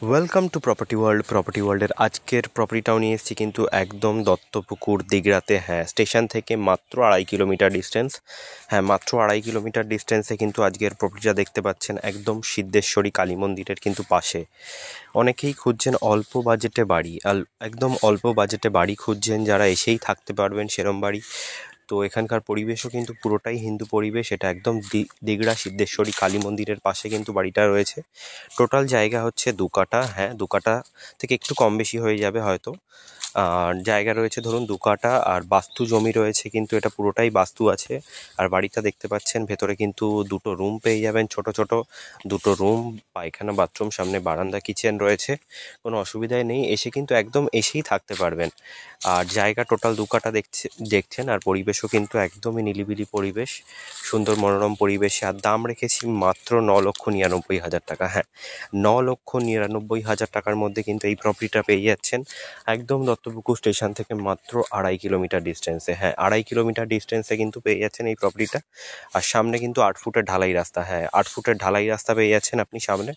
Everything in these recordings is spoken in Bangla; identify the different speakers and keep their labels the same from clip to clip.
Speaker 1: ওয়েলকাম টু প্রপার্টি ওয়ার্ল্ডের আজকের প্রপার্টিটাও নিয়ে এসেছি কিন্তু একদম দত্তপুকুর দিগড়াতে। হ্যাঁ, স্টেশন থেকে মাত্র 2.5 কিলোমিটার ডিস্টেন্স। হ্যাঁ, মাত্র 2.5 কিলোমিটার ডিস্টেন্সে কিন্তু আজকের প্রপার্টিটা দেখতে পাচ্ছেন, একদম সিদ্ধেশ্বরী কালী মন্দিরের কিন্তু পাশে। অনেকেই খুঁজছেন অল্প বাজেটে বাড়ি, একদম অল্প বাজেটে বাড়ি খুঁজছেন যারা, এসেই থাকতে পারবেন সেরম বাড়ি। তো এখানকার পরিবেশও কিন্তু পুরোটাই হিন্দু পরিবেশ। এটা একদম দিগড়া সিদ্ধেশ্বরী কালী মন্দিরের পাশে কিন্তু বাড়িটা রয়েছে। টোটাল জায়গা হচ্ছে 2 কাঠা। হ্যাঁ, 2 কাঠা থেকে একটু কম বেশি হয়ে যাবে হয়তো। আর জায়গা রয়েছে ধরুন 2 কাঠা, আর বাস্তু জমি রয়েছে, কিন্তু এটা পুরোটাই বাস্তু আছে। আর বাড়িটা দেখতে পাচ্ছেন, ভেতরে কিন্তু 2টো রুম পেয়ে যাবেন, ছোট ছোট 2টো রুম, পায়খানা, বাথরুম, সামনে বারান্দা, কিচেন রয়েছে। কোনো অসুবিধাই নেই, এসে কিন্তু একদম এসেই থাকতে পারবেন। আর জায়গা টোটাল 2 কাঠা দেখছেন, আর পরিবেশও কিন্তু একদমই নিলিবিলি পরিবেশ, সুন্দর মনোরম পরিবেশে। আর দাম রেখেছি মাত্র 9,99,000 টাকা। হ্যাঁ, 9,99,000 টাকার মধ্যে কিন্তু এই প্রপার্টিটা পেয়ে যাচ্ছেন একদম দত্তপুকুর স্টেশন থেকে মাত্র 2.5 কিলোমিটার ডিস্টেন্সে। হ্যাঁ, 2.5 কিলোমিটার ডিস্টেন্সে কিন্তু পেয়ে যাচ্ছেন এই প্রপার্টিটা। আর সামনে কিন্তু 8 ফুটের ঢালাই রাস্তা। হ্যাঁ, 8 ফুটের ঢালাই রাস্তা পেয়ে যাচ্ছেন আপনি সামনে।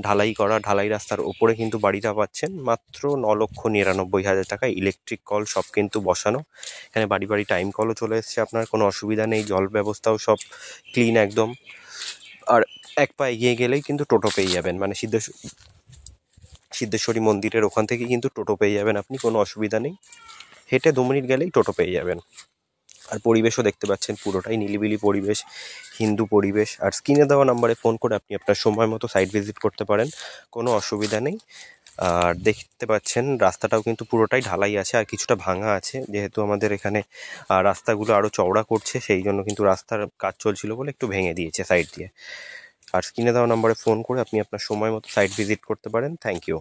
Speaker 1: ঢালাই রাস্তার ওপরে কিন্তু বাড়িটা পাচ্ছেন মাত্র 9,99,000 টাকা। ইলেকট্রিক কল সব কিন্তু বসানো। এখানে বাড়ি বাড়ি টাইম কলও চলে এসছে, আপনার কোনো অসুবিধা নেই। জল ব্যবস্থাও সব ক্লিন একদম। আর এক পা এগিয়ে গেলেই কিন্তু টোটো পেয়ে যাবেন, মানে সিদ্ধেশ্বরী মন্দিরের ওখান থেকে কিন্তু টোটো পেয়ে যাবেন আপনি, কোনো অসুবিধা নেই। হেঁটে 2 মিনিট গেলেই টোটো পেয়ে যাবেন। আর পরিবেশও দেখতে পাচ্ছেন পুরোটাই নিলিবিলি পরিবেশ, হিন্দু পরিবেশ। আর স্ক্রিনে দেওয়া নাম্বারে ফোন করে আপনি আপনার সময় মতো সাইট ভিজিট করতে পারেন, কোনো অসুবিধা নেই। আর দেখতে পাচ্ছেন রাস্তাটাও কিন্তু পুরোটাই ঢালাই আছে, আর কিছুটা ভাঙা আছে, যেহেতু আমাদের এখানে রাস্তাগুলো আরও চওড়া করছে, সেই জন্য কিন্তু রাস্তার কাজ চলছিল বলে একটু ভেঙে দিয়েছে সাইড দিয়ে। আর স্ক্রিনে দেওয়া নাম্বারে ফোন করে আপনি আপনার সময় মতো সাইট ভিজিট করতে পারেন। Thank you.